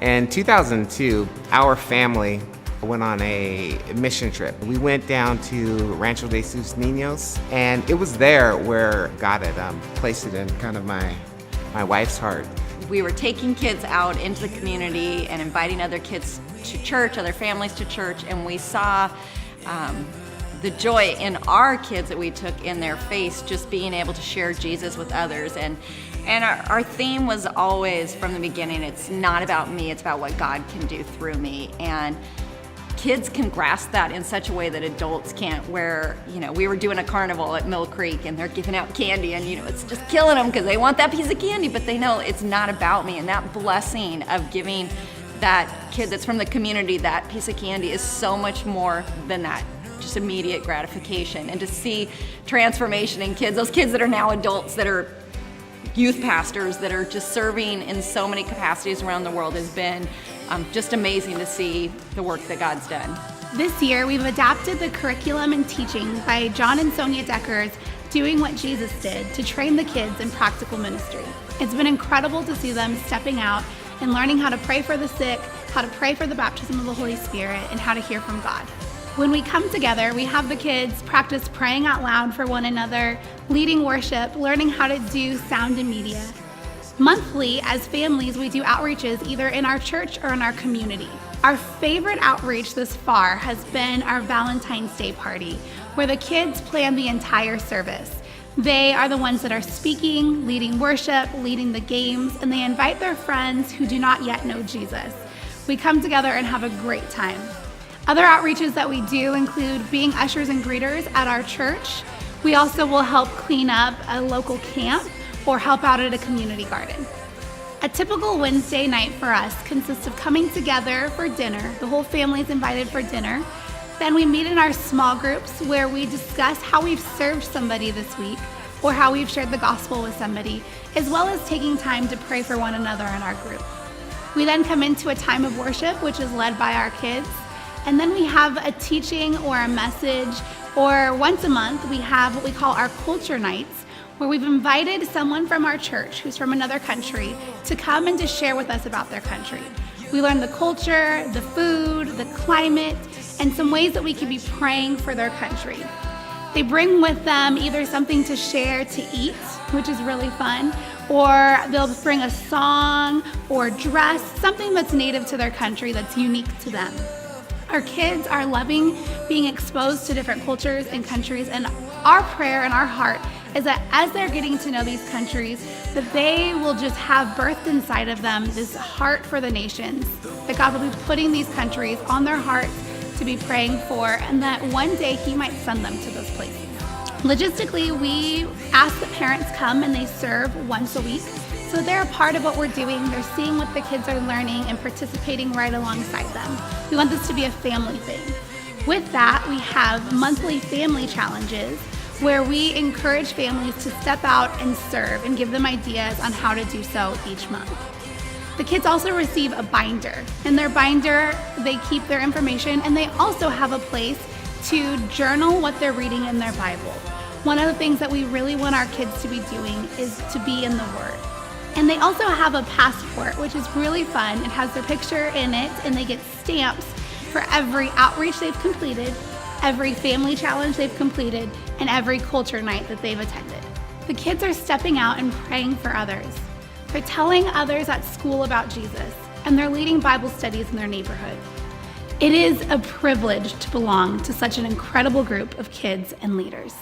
In 2002, our family went on a mission trip. We went down to Rancho de sus Niños, and it was there where God had placed it in kind of my wife's heart. We were taking kids out into the community and inviting other kids to church, other families to church, and we saw the joy in our kids that we took in their face, just being able to share Jesus with others. And our theme was always from the beginning, it's not about me, it's about what God can do through me. And kids can grasp that in such a way that adults can't, where, we were doing a carnival at Mill Creek and they're giving out candy and, it's just killing them because they want that piece of candy, but they know it's not about me. And that blessing of giving that kid that's from the community that piece of candy is so much more than that, just immediate gratification. And to see transformation in kids, those kids that are now adults, that are youth pastors, that are just serving in so many capacities around the world, has been just amazing to see the work that God's done. This year, we've adapted the curriculum and teaching by John and Sonia Decker's Doing What Jesus Did to train the kids in practical ministry. It's been incredible to see them stepping out and learning how to pray for the sick, how to pray for the baptism of the Holy Spirit, and how to hear from God. When we come together, we have the kids practice praying out loud for one another, leading worship, learning how to do sound and media. Monthly, as families, we do outreaches either in our church or in our community. Our favorite outreach this far has been our Valentine's Day party, where the kids plan the entire service. They are the ones that are speaking, leading worship, leading the games, and they invite their friends who do not yet know Jesus. We come together and have a great time. Other outreaches that we do include being ushers and greeters at our church. We also will help clean up a local camp or help out at a community garden. A typical Wednesday night for us consists of coming together for dinner. The whole family is invited for dinner. Then we meet in our small groups where we discuss how we've served somebody this week or how we've shared the gospel with somebody, as well as taking time to pray for one another in our group. We then come into a time of worship, which is led by our kids. And then we have a teaching or a message, or once a month we have what we call our culture nights, where we've invited someone from our church who's from another country to come and to share with us about their country. We learn the culture, the food, the climate, and some ways that we can be praying for their country. They bring with them either something to share to eat, which is really fun, or they'll bring a song or dress, something that's native to their country that's unique to them. Our kids are loving being exposed to different cultures and countries, and our prayer and our heart is that as they're getting to know these countries, that they will just have birthed inside of them this heart for the nations, that God will be putting these countries on their hearts to be praying for, and that one day He might send them to those places. Logistically, we ask that parents come and they serve once a week. So they're a part of what we're doing. They're seeing what the kids are learning and participating right alongside them. We want this to be a family thing. With that, we have monthly family challenges where we encourage families to step out and serve and give them ideas on how to do so each month. The kids also receive a binder. In their binder, they keep their information, and they also have a place to journal what they're reading in their Bible. One of the things that we really want our kids to be doing is to be in the Word. And they also have a passport, which is really fun. It has their picture in it, and they get stamps for every outreach they've completed, every family challenge they've completed, and every culture night that they've attended. The kids are stepping out and praying for others. They're telling others at school about Jesus, and they're leading Bible studies in their neighborhood. It is a privilege to belong to such an incredible group of kids and leaders.